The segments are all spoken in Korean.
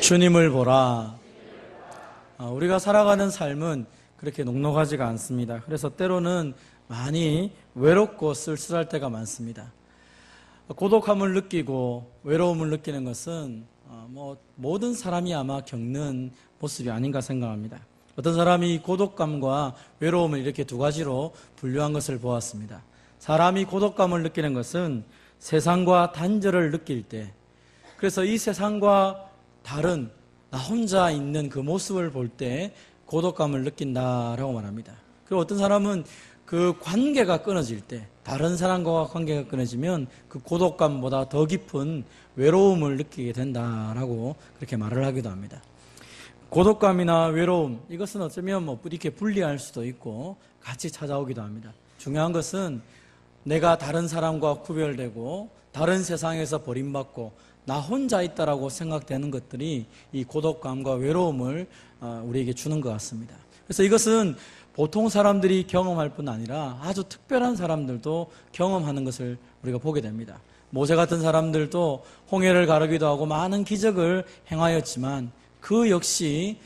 주님을 보라. 우리가 살아가는 삶은 그렇게 녹록하지가 않습니다. 그래서 때로는 많이 외롭고 쓸쓸할 때가 많습니다. 고독함을 느끼고 외로움을 느끼는 것은 모든 사람이 아마 겪는 모습이 아닌가 생각합니다. 어떤 사람이 고독감과 외로움을 이렇게 두 가지로 분류한 것을 보았습니다. 사람이 고독감을 느끼는 것은 세상과 단절을 느낄 때, 그래서 이 세상과 다른 나 혼자 있는 그 모습을 볼 때 고독감을 느낀다라고 말합니다. 그리고 어떤 사람은 그 관계가 끊어질 때, 다른 사람과 관계가 끊어지면 그 고독감보다 더 깊은 외로움을 느끼게 된다라고 그렇게 말을 하기도 합니다. 고독감이나 외로움, 이것은 어쩌면 이렇게 분리할 수도 있고 같이 찾아오기도 합니다. 중요한 것은 내가 다른 사람과 구별되고 다른 세상에서 버림받고 나 혼자 있다라고 생각되는 것들이 이 고독감과 외로움을 우리에게 주는 것 같습니다. 그래서 이것은 보통 사람들이 경험할 뿐 아니라 아주 특별한 사람들도 경험하는 것을 우리가 보게 됩니다. 모세 같은 사람들도 홍해를 가르기도 하고 많은 기적을 행하였지만 그 역시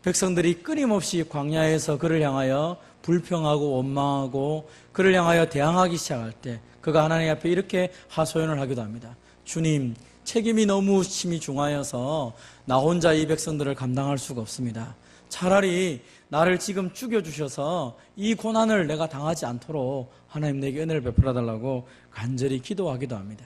백성들이 끊임없이 광야에서 그를 향하여 불평하고 원망하고 그를 향하여 대항하기 시작할 때 그가 하나님 앞에 이렇게 하소연을 하기도 합니다. 주님, 책임이 너무 심히 중하여서 나 혼자 이 백성들을 감당할 수가 없습니다. 차라리 나를 지금 죽여주셔서 이 고난을 내가 당하지 않도록 하나님 내게 은혜를 베풀어 달라고 간절히 기도하기도 합니다.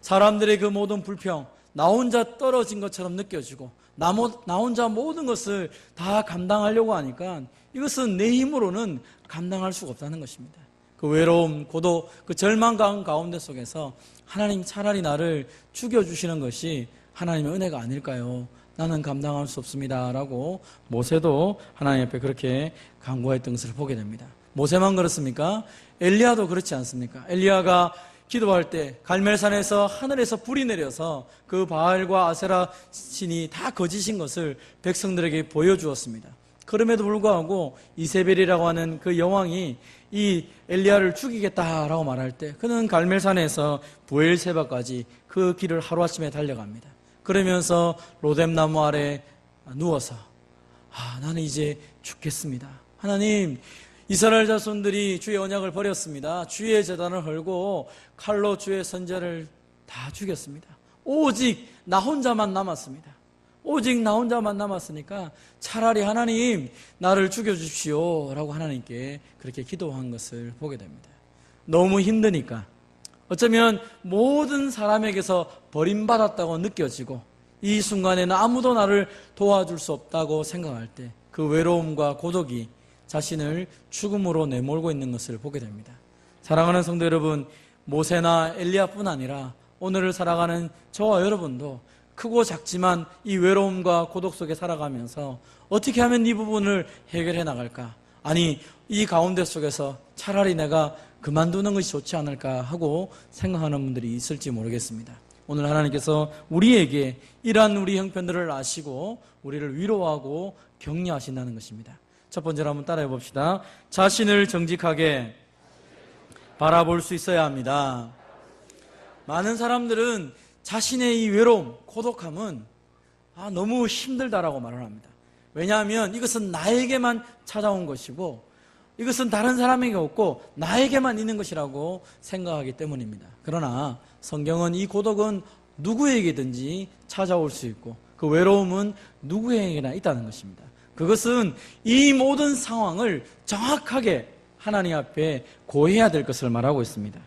사람들의 그 모든 불평, 나 혼자 떨어진 것처럼 느껴지고 나 혼자 모든 것을 다 감당하려고 하니까 이것은 내 힘으로는 감당할 수가 없다는 것입니다. 그 외로움, 고독, 그 절망감 가운데 속에서 하나님 차라리 나를 죽여주시는 것이 하나님의 은혜가 아닐까요? 나는 감당할 수 없습니다 라고 모세도 하나님 앞에 그렇게 간구했던 것을 보게 됩니다. 모세만 그렇습니까? 엘리야도 그렇지 않습니까? 엘리야가 기도할 때 갈멜산에서 하늘에서 불이 내려서 그 바알과 아세라 신이 다 거짓인 것을 백성들에게 보여주었습니다. 그럼에도 불구하고 이세벨이라고 하는 그 여왕이 이 엘리야를 죽이겠다라고 말할 때 그는 갈멜산에서 부엘세바까지 그 길을 하루아침에 달려갑니다. 그러면서 로뎀나무 아래 누워서 나는 이제 죽겠습니다. 하나님, 이스라엘 자손들이 주의 언약을 버렸습니다. 주의 제단을 헐고 칼로 주의 선지자를 다 죽였습니다. 오직 나 혼자만 남았습니다. 오직 나 혼자만 남았으니까 차라리 하나님 나를 죽여주십시오 라고 하나님께 그렇게 기도한 것을 보게 됩니다. 너무 힘드니까 어쩌면 모든 사람에게서 버림받았다고 느껴지고 이 순간에는 아무도 나를 도와줄 수 없다고 생각할 때 그 외로움과 고독이 자신을 죽음으로 내몰고 있는 것을 보게 됩니다. 사랑하는 성도 여러분, 모세나 엘리야뿐 아니라 오늘을 살아가는 저와 여러분도 크고 작지만 이 외로움과 고독 속에 살아가면서 어떻게 하면 이 부분을 해결해 나갈까? 아니, 이 가운데 속에서 차라리 내가 그만두는 것이 좋지 않을까 하고 생각하는 분들이 있을지 모르겠습니다. 오늘 하나님께서 우리에게 이러한 우리 형편들을 아시고 우리를 위로하고 격려하신다는 것입니다. 첫 번째로 한번 따라해 봅시다. 자신을 정직하게 바라볼 수 있어야 합니다. 많은 사람들은 자신의 이 외로움, 고독함은 너무 힘들다라고 말을 합니다. 왜냐하면 이것은 나에게만 찾아온 것이고 이것은 다른 사람에게 없고 나에게만 있는 것이라고 생각하기 때문입니다. 그러나 성경은 이 고독은 누구에게든지 찾아올 수 있고 그 외로움은 누구에게나 있다는 것입니다. 그것은 이 모든 상황을 정확하게 하나님 앞에 고해야 될 것을 말하고 있습니다.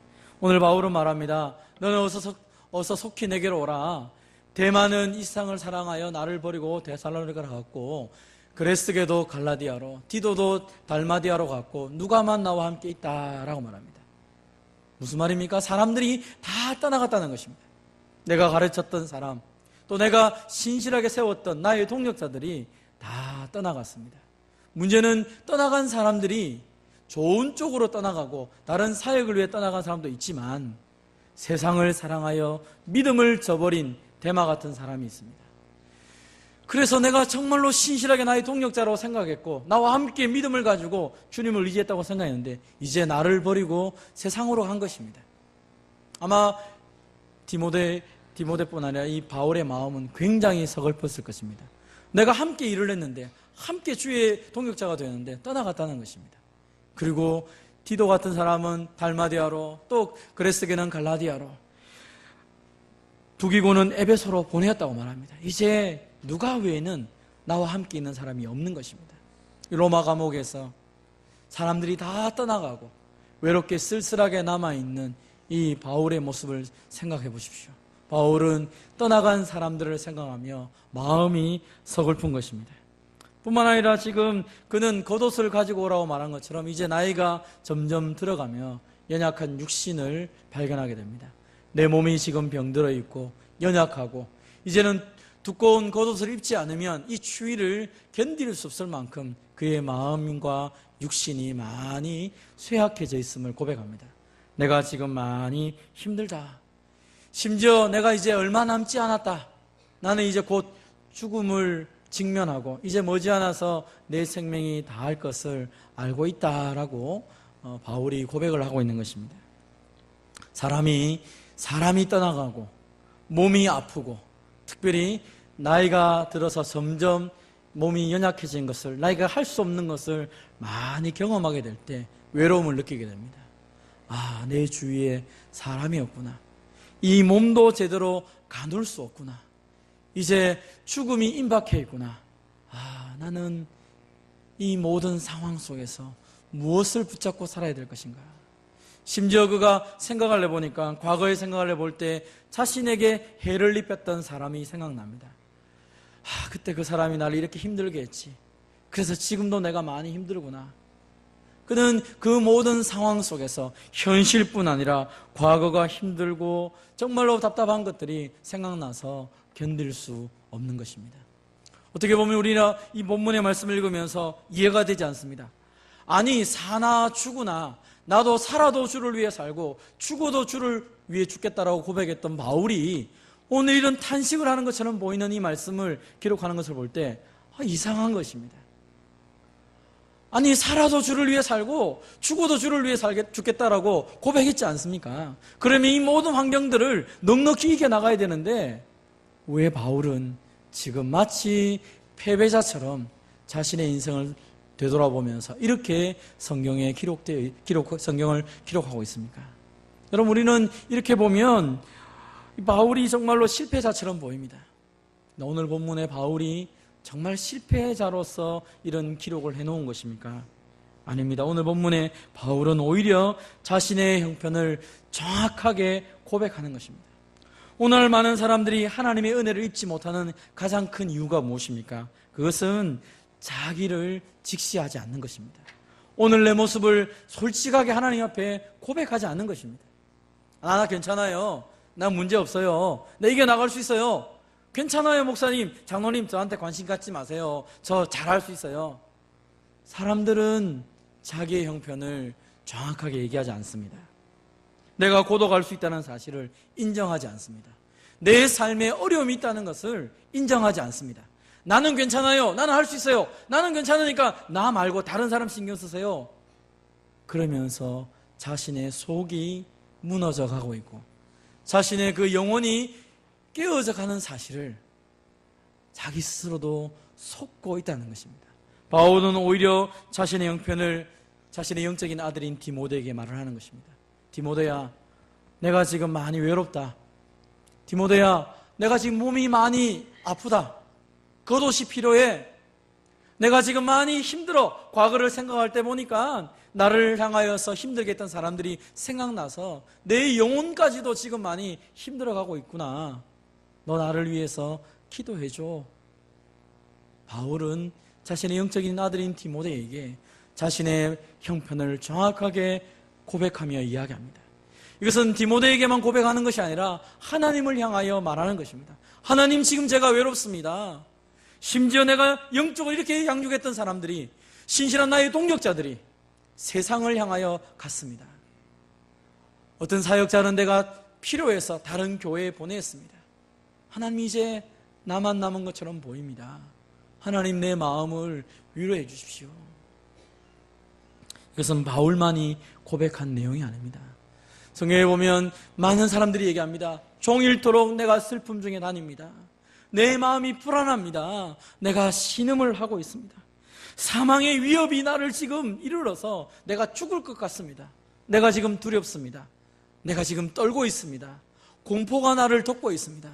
오늘 바울은 말합니다. 너는 어서 속히 내게로 오라. 대만은 이 세상을 사랑하여 나를 버리고 데살로니가로 갔고 그레스게도 갈라디아로, 디도도 달마디아로 갔고 누가만 나와 함께 있다라고 말합니다. 무슨 말입니까? 사람들이 다 떠나갔다는 것입니다. 내가 가르쳤던 사람, 또 내가 신실하게 세웠던 나의 동력자들이 다 떠나갔습니다. 문제는 떠나간 사람들이 좋은 쪽으로 떠나가고 다른 사역을 위해 떠나간 사람도 있지만 세상을 사랑하여 믿음을 저버린 데마 같은 사람이 있습니다. 그래서 내가 정말로 신실하게 나의 동력자라고 생각했고 나와 함께 믿음을 가지고 주님을 의지했다고 생각했는데 이제 나를 버리고 세상으로 간 것입니다. 아마 디모데뿐 아니라 이 바울의 마음은 굉장히 서글펐을 것입니다. 내가 함께 일을 했는데, 함께 주의 동역자가 되었는데 떠나갔다는 것입니다. 그리고 디도 같은 사람은 달마디아로, 또 그레스게는 갈라디아로, 두기고는 에베소로 보내었다고 말합니다. 이제 누가 외에는 나와 함께 있는 사람이 없는 것입니다. 로마 감옥에서 사람들이 다 떠나가고 외롭게 쓸쓸하게 남아있는 이 바울의 모습을 생각해 보십시오. 바울은 떠나간 사람들을 생각하며 마음이 서글픈 것입니다. 뿐만 아니라 지금 그는 겉옷을 가지고 오라고 말한 것처럼 이제 나이가 점점 들어가며 연약한 육신을 발견하게 됩니다. 내 몸이 지금 병들어 있고 연약하고 이제는 두꺼운 겉옷을 입지 않으면 이 추위를 견딜 수 없을 만큼 그의 마음과 육신이 많이 쇠약해져 있음을 고백합니다. 내가 지금 많이 힘들다. 심지어 내가 이제 얼마 남지 않았다. 나는 이제 곧 죽음을 직면하고 이제 머지않아서 내 생명이 다할 것을 알고 있다라고 바울이 고백을 하고 있는 것입니다. 사람이 떠나가고 몸이 아프고 특별히 나이가 들어서 점점 몸이 연약해진 것을, 나이가 할 수 없는 것을 많이 경험하게 될 때 외로움을 느끼게 됩니다. 아, 내 주위에 사람이 없구나. 이 몸도 제대로 가눌 수 없구나. 이제 죽음이 임박해 있구나. 아, 나는 이 모든 상황 속에서 무엇을 붙잡고 살아야 될 것인가. 심지어 그가 생각을 해보니까, 과거에 생각을 해볼 때 자신에게 해를 입혔던 사람이 생각납니다. 아, 그때 그 사람이 나를 이렇게 힘들게 했지. 그래서 지금도 내가 많이 힘들구나. 그는 그 모든 상황 속에서 현실뿐 아니라 과거가 힘들고 정말로 답답한 것들이 생각나서 견딜 수 없는 것입니다. 어떻게 보면 우리가 이 본문의 말씀을 읽으면서 이해가 되지 않습니다. 아니, 사나 죽으나 나도 살아도 주를 위해 살고 죽어도 주를 위해 죽겠다라고 고백했던 바울이 오늘 이런 탄식을 하는 것처럼 보이는 이 말씀을 기록하는 것을 볼 때 이상한 것입니다. 아니, 살아도 주를 위해 살고 죽어도 주를 위해 죽겠다라고 고백했지 않습니까? 그러면 이 모든 환경들을 넉넉히 이겨나가야 되는데 왜 바울은 지금 마치 패배자처럼 자신의 인생을 되돌아보면서 이렇게 성경을 기록하고 있습니까? 여러분, 우리는 이렇게 보면 바울이 정말로 실패자처럼 보입니다. 오늘 본문에 바울이 정말 실패자로서 이런 기록을 해놓은 것입니까? 아닙니다. 오늘 본문에 바울은 오히려 자신의 형편을 정확하게 고백하는 것입니다. 오늘 많은 사람들이 하나님의 은혜를 입지 못하는 가장 큰 이유가 무엇입니까? 그것은 자기를 직시하지 않는 것입니다. 오늘 내 모습을 솔직하게 하나님 앞에 고백하지 않는 것입니다. 나 괜찮아요. 나 문제 없어요. 나 이겨나갈 수 있어요. 괜찮아요, 목사님, 장로님, 저한테 관심 갖지 마세요. 저 잘할 수 있어요. 사람들은 자기의 형편을 정확하게 얘기하지 않습니다. 내가 고독할 수 있다는 사실을 인정하지 않습니다. 내 삶에 어려움이 있다는 것을 인정하지 않습니다. 나는 괜찮아요. 나는 할 수 있어요. 나는 괜찮으니까 나 말고 다른 사람 신경 쓰세요. 그러면서 자신의 속이 무너져 가고 있고 자신의 그 영혼이 깨어져 가는 사실을 자기 스스로도 속고 있다는 것입니다. 바울은 오히려 자신의 형편을 자신의 영적인 아들인 디모데에게 말을 하는 것입니다. 디모데야, 내가 지금 많이 외롭다. 디모데야, 내가 지금 몸이 많이 아프다. 겉옷이 필요해. 내가 지금 많이 힘들어. 과거를 생각할 때 보니까 나를 향하여서 힘들게 했던 사람들이 생각나서 내 영혼까지도 지금 많이 힘들어가고 있구나. 너 나를 위해서 기도해줘. 바울은 자신의 영적인 아들인 디모데에게 자신의 형편을 정확하게 고백하며 이야기합니다. 이것은 디모데에게만 고백하는 것이 아니라 하나님을 향하여 말하는 것입니다. 하나님, 지금 제가 외롭습니다. 심지어 내가 영적으로 이렇게 양육했던 사람들이, 신실한 나의 동력자들이 세상을 향하여 갔습니다. 어떤 사역자는 내가 필요해서 다른 교회에 보냈습니다. 하나님, 이제 나만 남은 것처럼 보입니다. 하나님, 내 마음을 위로해 주십시오. 이것은 바울만이 고백한 내용이 아닙니다. 성경에 보면 많은 사람들이 얘기합니다. 종일토록 내가 슬픔 중에 다닙니다. 내 마음이 불안합니다. 내가 신음을 하고 있습니다. 사망의 위협이 나를 지금 이르러서 내가 죽을 것 같습니다. 내가 지금 두렵습니다. 내가 지금 떨고 있습니다. 공포가 나를 덮고 있습니다.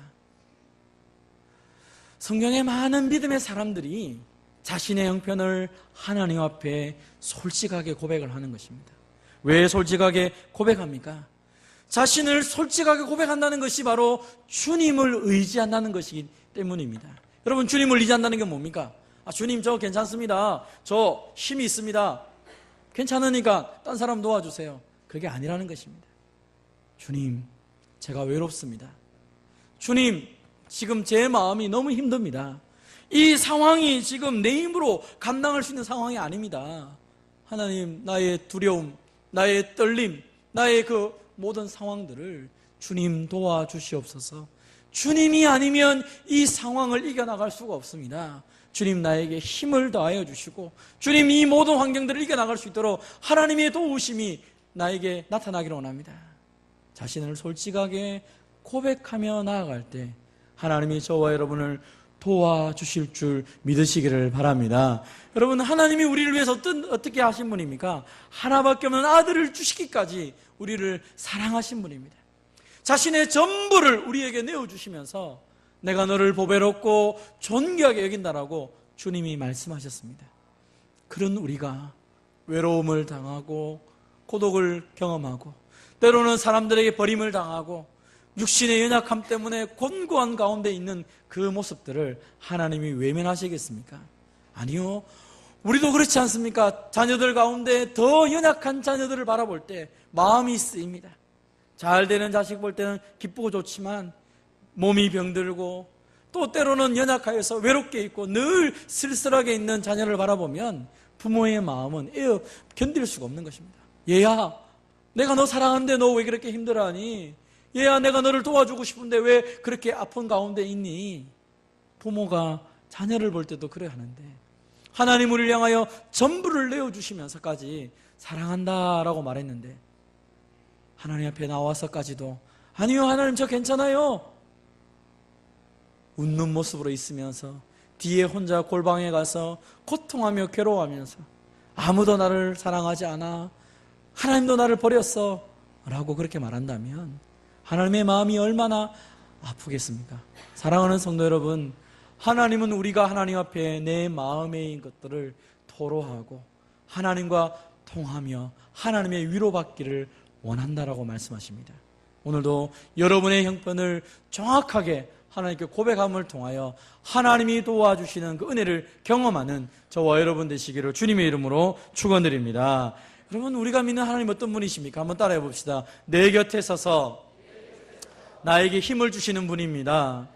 성경의 많은 믿음의 사람들이 자신의 형편을 하나님 앞에 솔직하게 고백을 하는 것입니다. 왜 솔직하게 고백합니까? 자신을 솔직하게 고백한다는 것이 바로 주님을 의지한다는 것이기 때문입니다. 여러분, 주님을 의지한다는 게 뭡니까? 주님, 저 괜찮습니다. 저 힘이 있습니다. 괜찮으니까 딴 사람 도와주세요. 그게 아니라는 것입니다. 주님, 제가 외롭습니다. 주님, 지금 제 마음이 너무 힘듭니다. 이 상황이 지금 내 힘으로 감당할 수 있는 상황이 아닙니다. 하나님, 나의 두려움, 나의 떨림, 나의 그 모든 상황들을 주님 도와주시옵소서. 주님이 아니면 이 상황을 이겨나갈 수가 없습니다. 주님, 나에게 힘을 더하여 주시고 주님, 이 모든 환경들을 이겨나갈 수 있도록 하나님의 도우심이 나에게 나타나기를 원합니다. 자신을 솔직하게 고백하며 나아갈 때 하나님이 저와 여러분을 도와주실 줄 믿으시기를 바랍니다. 여러분, 하나님이 우리를 위해서 어떻게 하신 분입니까? 하나밖에 없는 아들을 주시기까지 우리를 사랑하신 분입니다. 자신의 전부를 우리에게 내어주시면서 내가 너를 보배롭고 존귀하게 여긴다라고 주님이 말씀하셨습니다. 그런 우리가 외로움을 당하고 고독을 경험하고 때로는 사람들에게 버림을 당하고 육신의 연약함 때문에 곤고한 가운데 있는 그 모습들을 하나님이 외면하시겠습니까? 아니요. 우리도 그렇지 않습니까? 자녀들 가운데 더 연약한 자녀들을 바라볼 때 마음이 쓰입니다. 잘 되는 자식 볼 때는 기쁘고 좋지만 몸이 병들고 또 때로는 연약하여서 외롭게 있고 늘 쓸쓸하게 있는 자녀를 바라보면 부모의 마음은 견딜 수가 없는 것입니다. 얘야, 내가 너 사랑하는데 너 왜 그렇게 힘들어하니? 얘야, 내가 너를 도와주고 싶은데 왜 그렇게 아픈 가운데 있니? 부모가 자녀를 볼 때도 그래 하는데 하나님 우리를 향하여 전부를 내어주시면서까지 사랑한다라고 말했는데 하나님 앞에 나와서까지도 아니요, 하나님 저 괜찮아요, 웃는 모습으로 있으면서 뒤에 혼자 골방에 가서 고통하며 괴로워하면서 아무도 나를 사랑하지 않아, 하나님도 나를 버렸어 라고 그렇게 말한다면 하나님의 마음이 얼마나 아프겠습니까? 사랑하는 성도 여러분, 하나님은 우리가 하나님 앞에 내 마음의 것들을 토로하고 하나님과 통하며 하나님의 위로받기를 원한다라고 말씀하십니다. 오늘도 여러분의 형편을 정확하게 하나님께 고백함을 통하여 하나님이 도와주시는 그 은혜를 경험하는 저와 여러분 되시기를 주님의 이름으로 축원드립니다. 여러분, 우리가 믿는 하나님 어떤 분이십니까? 한번 따라해 봅시다. 내 곁에 서서 나에게 힘을 주시는 분입니다.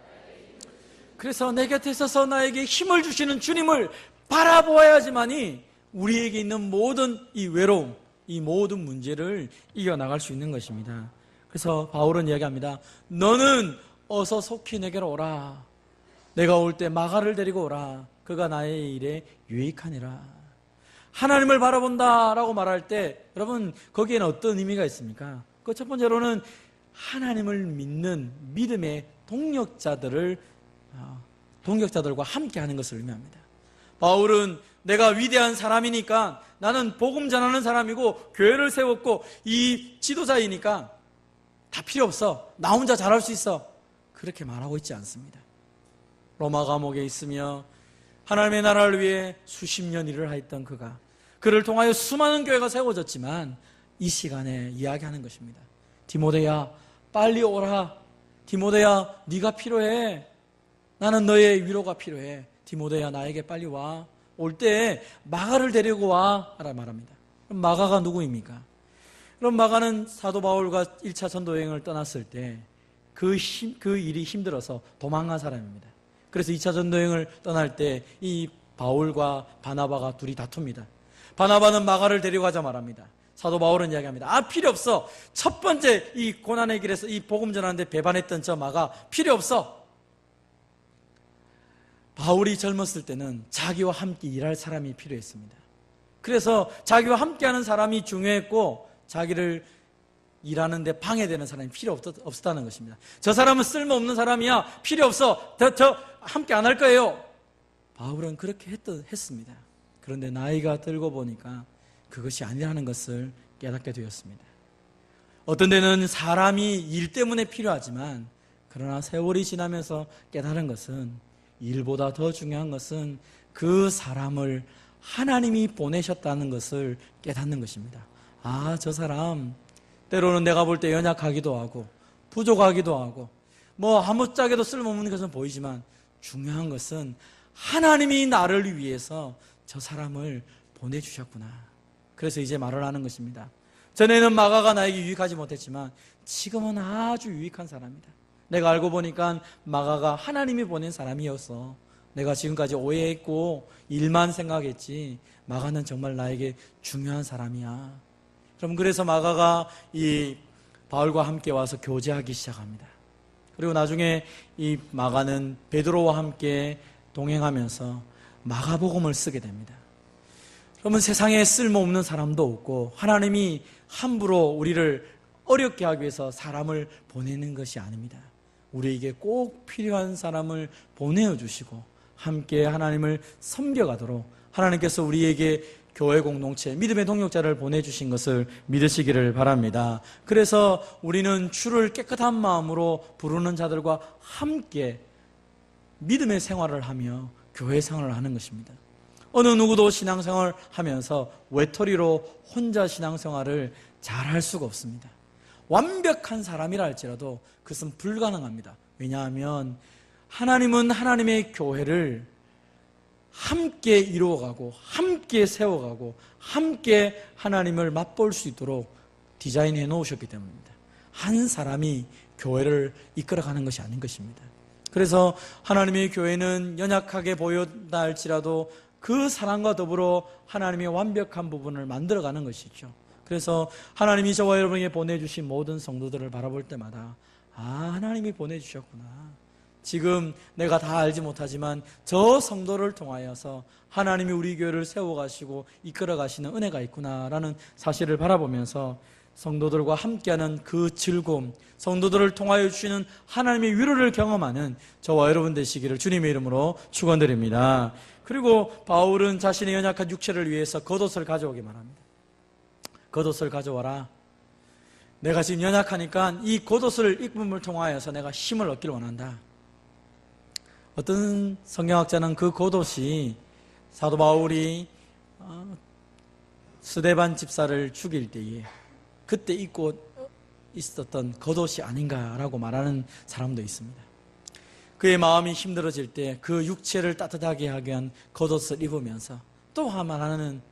그래서 내 곁에 서서 나에게 힘을 주시는 주님을 바라보아야지만이 우리에게 있는 모든 이 외로움, 이 모든 문제를 이겨나갈 수 있는 것입니다. 그래서 바울은 이야기합니다. 너는 어서 속히 내게로 오라. 내가 올 때 마가를 데리고 오라. 그가 나의 일에 유익하니라. 하나님을 바라본다라고 말할 때 여러분, 거기에는 어떤 의미가 있습니까? 그 첫 번째로는 하나님을 믿는 믿음의 동역자들과 함께 하는 것을 의미합니다. 바울은 내가 위대한 사람이니까 나는 복음 전하는 사람이고 교회를 세웠고 이 지도자이니까 다 필요 없어, 나 혼자 잘할 수 있어, 그렇게 말하고 있지 않습니다. 로마 감옥에 있으며 하나님의 나라를 위해 수십 년 일을 했던 그를 통하여 수많은 교회가 세워졌지만 이 시간에 이야기하는 것입니다. 디모데야, 빨리 오라. 디모데야, 네가 필요해. 나는 너의 위로가 필요해. 디모데야, 나에게 빨리 와. 올 때 마가를 데리고 와 라고 말합니다. 그럼 마가가 누구입니까? 그럼 마가는 사도 바울과 1차 전도 여행을 떠났을 때 그 일이 힘들어서 도망간 사람입니다. 그래서 2차 전도 여행을 떠날 때 이 바울과 바나바가 둘이 다툽니다. 바나바는 마가를 데려가자 말합니다. 사도 바울은 이야기합니다. 필요 없어. 첫 번째 이 고난의 길에서 이 복음 전하는데 배반했던 저 마가 필요 없어. 바울이 젊었을 때는 자기와 함께 일할 사람이 필요했습니다. 그래서 자기와 함께하는 사람이 중요했고 자기를 일하는데 방해되는 사람이 필요 없었다는 것입니다. 저 사람은 쓸모없는 사람이야. 필요 없어. 저 함께 안 할 거예요. 바울은 그렇게 했습니다. 그런데 나이가 들고 보니까 그것이 아니라는 것을 깨닫게 되었습니다. 어떤 데는 사람이 일 때문에 필요하지만 그러나 세월이 지나면서 깨달은 것은 일보다 더 중요한 것은 그 사람을 하나님이 보내셨다는 것을 깨닫는 것입니다. 아, 저 사람 때로는 내가 볼 때 연약하기도 하고 부족하기도 하고 아무짝에도 쓸모없는 것은 보이지만 중요한 것은 하나님이 나를 위해서 저 사람을 보내주셨구나. 그래서 이제 말을 하는 것입니다. 전에는 마가가 나에게 유익하지 못했지만 지금은 아주 유익한 사람이다. 내가 알고 보니까 마가가 하나님이 보낸 사람이어서 내가 지금까지 오해했고 일만 생각했지 마가는 정말 나에게 중요한 사람이야. 그럼 그래서 마가가 이 바울과 함께 와서 교제하기 시작합니다. 그리고 나중에 이 마가는 베드로와 함께 동행하면서 마가복음을 쓰게 됩니다. 그러면 세상에 쓸모없는 사람도 없고 하나님이 함부로 우리를 어렵게 하기 위해서 사람을 보내는 것이 아닙니다. 우리에게 꼭 필요한 사람을 보내주시고 함께 하나님을 섬겨가도록 하나님께서 우리에게 교회 공동체, 믿음의 동역자를 보내주신 것을 믿으시기를 바랍니다. 그래서 우리는 주를 깨끗한 마음으로 부르는 자들과 함께 믿음의 생활을 하며 교회 생활을 하는 것입니다. 어느 누구도 신앙생활을 하면서 외톨이로 혼자 신앙생활을 잘 할 수가 없습니다. 완벽한 사람이라 할지라도 그것은 불가능합니다. 왜냐하면 하나님은 하나님의 교회를 함께 이루어가고 함께 세워가고 함께 하나님을 맛볼 수 있도록 디자인해 놓으셨기 때문입니다. 한 사람이 교회를 이끌어가는 것이 아닌 것입니다. 그래서 하나님의 교회는 연약하게 보였다 할지라도 그 사랑과 더불어 하나님의 완벽한 부분을 만들어가는 것이죠. 그래서 하나님이 저와 여러분에게 보내주신 모든 성도들을 바라볼 때마다 하나님이 보내주셨구나. 지금 내가 다 알지 못하지만 저 성도를 통하여서 하나님이 우리 교회를 세워가시고 이끌어가시는 은혜가 있구나라는 사실을 바라보면서 성도들과 함께하는 그 즐거움, 성도들을 통하여 주시는 하나님의 위로를 경험하는 저와 여러분 되시기를 주님의 이름으로 축원드립니다. 그리고 바울은 자신의 연약한 육체를 위해서 겉옷을 가져오기 말합니다. 겉옷을 가져와라. 내가 지금 연약하니까 이 겉옷을 입음을 통하여서 내가 힘을 얻기를 원한다. 어떤 성경학자는 그 겉옷이 사도 바울이 스데반 집사를 죽일 때에 그때 입고 있었던 겉옷이 아닌가라고 말하는 사람도 있습니다. 그의 마음이 힘들어질 때 그 육체를 따뜻하게 하기 위한 겉옷을 입으면서 또 하나는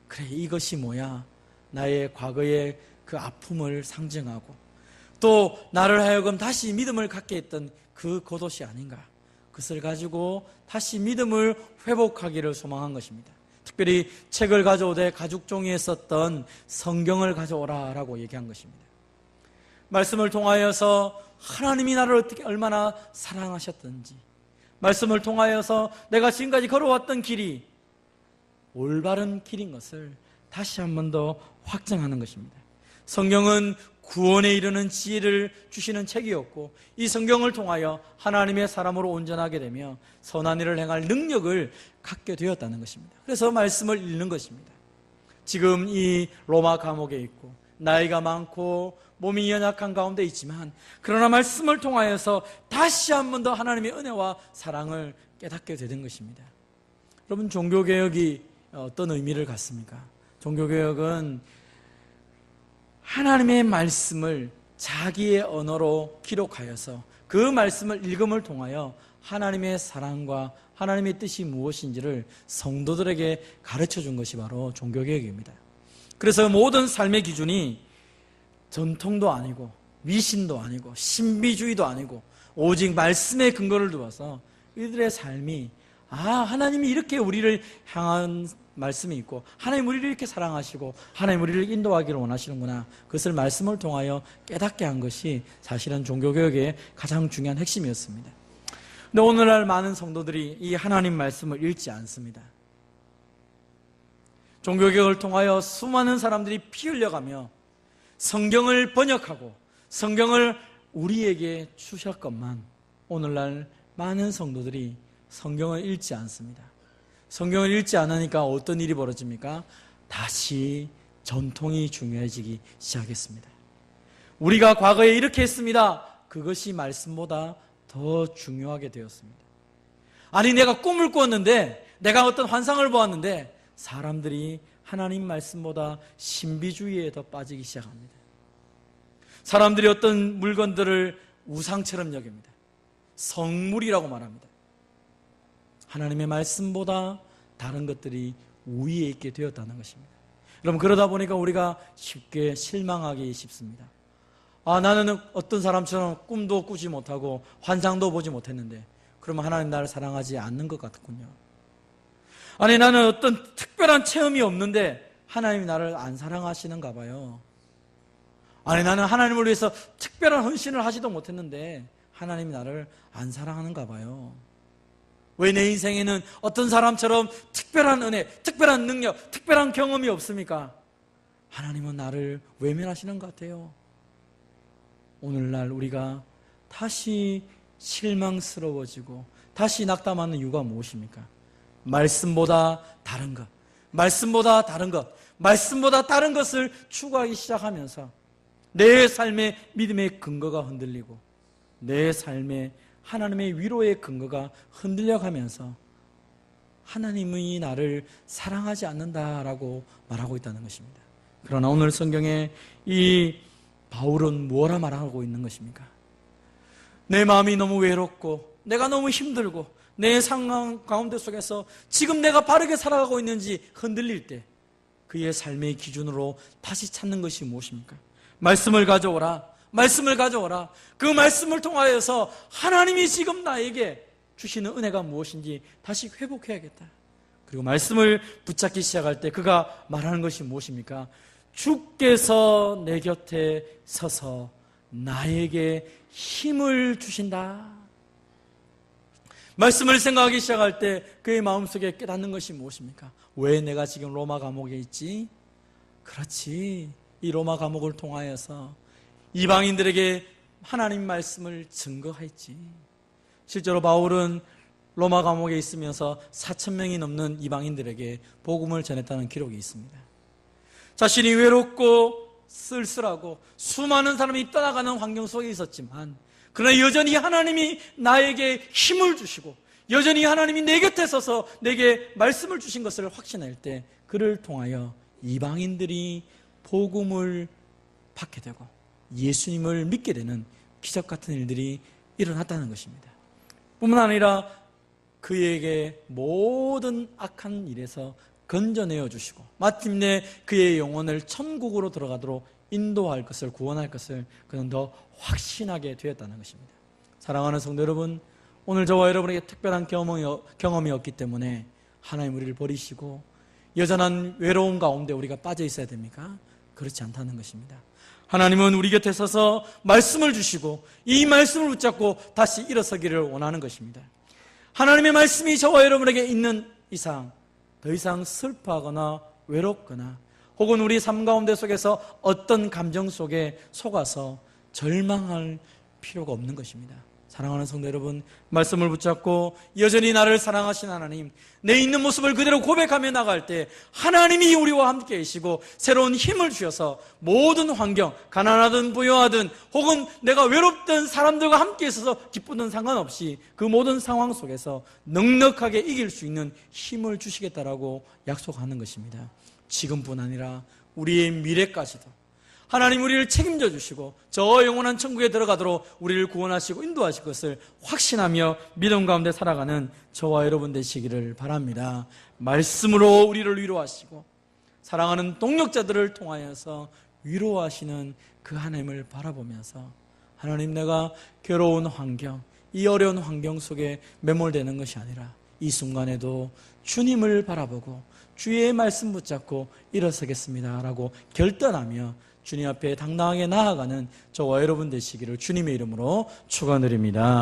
그래, 이것이 뭐야? 나의 과거의 그 아픔을 상징하고 또 나를 하여금 다시 믿음을 갖게 했던 그 겉옷이 아닌가? 그것을 가지고 다시 믿음을 회복하기를 소망한 것입니다. 특별히 책을 가져오되 가죽 종이에 썼던 성경을 가져오라 라고 얘기한 것입니다. 말씀을 통하여서 하나님이 나를 어떻게 얼마나 사랑하셨던지, 말씀을 통하여서 내가 지금까지 걸어왔던 길이 올바른 길인 것을 다시 한 번 더 확증하는 것입니다. 성경은 구원에 이르는 지혜를 주시는 책이었고 이 성경을 통하여 하나님의 사람으로 온전하게 되며 선한 일을 행할 능력을 갖게 되었다는 것입니다. 그래서 말씀을 읽는 것입니다. 지금 이 로마 감옥에 있고 나이가 많고 몸이 연약한 가운데 있지만 그러나 말씀을 통하여서 다시 한 번 더 하나님의 은혜와 사랑을 깨닫게 되는 것입니다. 여러분, 종교개혁이 어떤 의미를 갖습니까? 종교개혁은 하나님의 말씀을 자기의 언어로 기록하여서 그 말씀을 읽음을 통하여 하나님의 사랑과 하나님의 뜻이 무엇인지를 성도들에게 가르쳐준 것이 바로 종교개혁입니다. 그래서 모든 삶의 기준이 전통도 아니고 미신도 아니고 신비주의도 아니고 오직 말씀의 근거를 두어서 이들의 삶이 하나님이 이렇게 우리를 향한 말씀이 있고 하나님 우리를 이렇게 사랑하시고 하나님 우리를 인도하기를 원하시는구나, 그것을 말씀을 통하여 깨닫게 한 것이 사실은 종교개혁의 가장 중요한 핵심이었습니다. 근데 오늘날 많은 성도들이 이 하나님 말씀을 읽지 않습니다. 종교개혁을 통하여 수많은 사람들이 피 흘려가며 성경을 번역하고 성경을 우리에게 주셨건만 오늘날 많은 성도들이 성경을 읽지 않습니다. 성경을 읽지 않으니까 어떤 일이 벌어집니까? 다시 전통이 중요해지기 시작했습니다. 우리가 과거에 이렇게 했습니다. 그것이 말씀보다 더 중요하게 되었습니다. 아니, 내가 꿈을 꾸었는데, 내가 어떤 환상을 보았는데 사람들이 하나님 말씀보다 신비주의에 더 빠지기 시작합니다. 사람들이 어떤 물건들을 우상처럼 여깁니다. 성물이라고 말합니다. 하나님의 말씀보다 다른 것들이 우위에 있게 되었다는 것입니다. 여러분, 그러다 보니까 우리가 쉽게 실망하기 쉽습니다. 나는 어떤 사람처럼 꿈도 꾸지 못하고 환상도 보지 못했는데 그러면 하나님 나를 사랑하지 않는 것 같군요. 아니, 나는 어떤 특별한 체험이 없는데 하나님이 나를 안 사랑하시는가 봐요. 아니, 나는 하나님을 위해서 특별한 헌신을 하지도 못했는데 하나님이 나를 안 사랑하는가 봐요. 왜 내 인생에는 어떤 사람처럼 특별한 은혜, 특별한 능력, 특별한 경험이 없습니까? 하나님은 나를 외면하시는 것 같아요. 오늘날 우리가 다시 실망스러워지고 다시 낙담하는 이유가 무엇입니까? 말씀보다 다른 것, 말씀보다 다른 것, 말씀보다 다른 것을 추구하기 시작하면서 내 삶의 믿음의 근거가 흔들리고 내 삶의 하나님의 위로의 근거가 흔들려가면서 하나님이 나를 사랑하지 않는다라고 말하고 있다는 것입니다. 그러나 오늘 성경에 이 바울은 뭐라 말하고 있는 것입니까? 내 마음이 너무 외롭고 내가 너무 힘들고 내 상황 가운데 속에서 지금 내가 바르게 살아가고 있는지 흔들릴 때 그의 삶의 기준으로 다시 찾는 것이 무엇입니까? 말씀을 가져오라. 말씀을 가져오라. 그 말씀을 통하여서 하나님이 지금 나에게 주시는 은혜가 무엇인지 다시 회복해야겠다. 그리고 말씀을 붙잡기 시작할 때 그가 말하는 것이 무엇입니까? 주께서 내 곁에 서서 나에게 힘을 주신다. 말씀을 생각하기 시작할 때 그의 마음속에 깨닫는 것이 무엇입니까? 왜 내가 지금 로마 감옥에 있지? 그렇지, 이 로마 감옥을 통하여서 이방인들에게 하나님 말씀을 증거했지. 실제로 바울은 로마 감옥에 있으면서 4,000명이 넘는 이방인들에게 복음을 전했다는 기록이 있습니다. 자신이 외롭고 쓸쓸하고 수많은 사람이 떠나가는 환경 속에 있었지만 그러나 여전히 하나님이 나에게 힘을 주시고 여전히 하나님이 내 곁에 서서 내게 말씀을 주신 것을 확신할 때 그를 통하여 이방인들이 복음을 받게 되고 예수님을 믿게 되는 기적 같은 일들이 일어났다는 것입니다. 뿐만 아니라 그에게 모든 악한 일에서 건져내어 주시고 마침내 그의 영혼을 천국으로 들어가도록 인도할 것을, 구원할 것을 그는 더 확신하게 되었다는 것입니다. 사랑하는 성도 여러분, 오늘 저와 여러분에게 특별한 경험이 없기 때문에 하나님 우리를 버리시고 여전한 외로움 가운데 우리가 빠져 있어야 됩니까? 그렇지 않다는 것입니다. 하나님은 우리 곁에 서서 말씀을 주시고 이 말씀을 붙잡고 다시 일어서기를 원하는 것입니다. 하나님의 말씀이 저와 여러분에게 있는 이상 더 이상 슬퍼하거나 외롭거나 혹은 우리 삶 가운데 속에서 어떤 감정 속에 속아서 절망할 필요가 없는 것입니다. 사랑하는 성도 여러분, 말씀을 붙잡고 여전히 나를 사랑하신 하나님, 내 있는 모습을 그대로 고백하며 나갈 때 하나님이 우리와 함께 계시고 새로운 힘을 주셔서 모든 환경, 가난하든 부유하든 혹은 내가 외롭던 사람들과 함께 있어서 기쁘든 상관없이 그 모든 상황 속에서 넉넉하게 이길 수 있는 힘을 주시겠다라고 약속하는 것입니다. 지금뿐 아니라 우리의 미래까지도 하나님 우리를 책임져 주시고 저 영원한 천국에 들어가도록 우리를 구원하시고 인도하실 것을 확신하며 믿음 가운데 살아가는 저와 여러분 되시기를 바랍니다. 말씀으로 우리를 위로하시고 사랑하는 동역자들을 통하여서 위로하시는 그 하나님을 바라보면서 하나님, 내가 괴로운 환경, 이 어려운 환경 속에 매몰되는 것이 아니라 이 순간에도 주님을 바라보고 주의 말씀 붙잡고 일어서겠습니다 라고 결단하며 주님 앞에 당당하게 나아가는 저와 여러분 되시기를 주님의 이름으로 축원드립니다.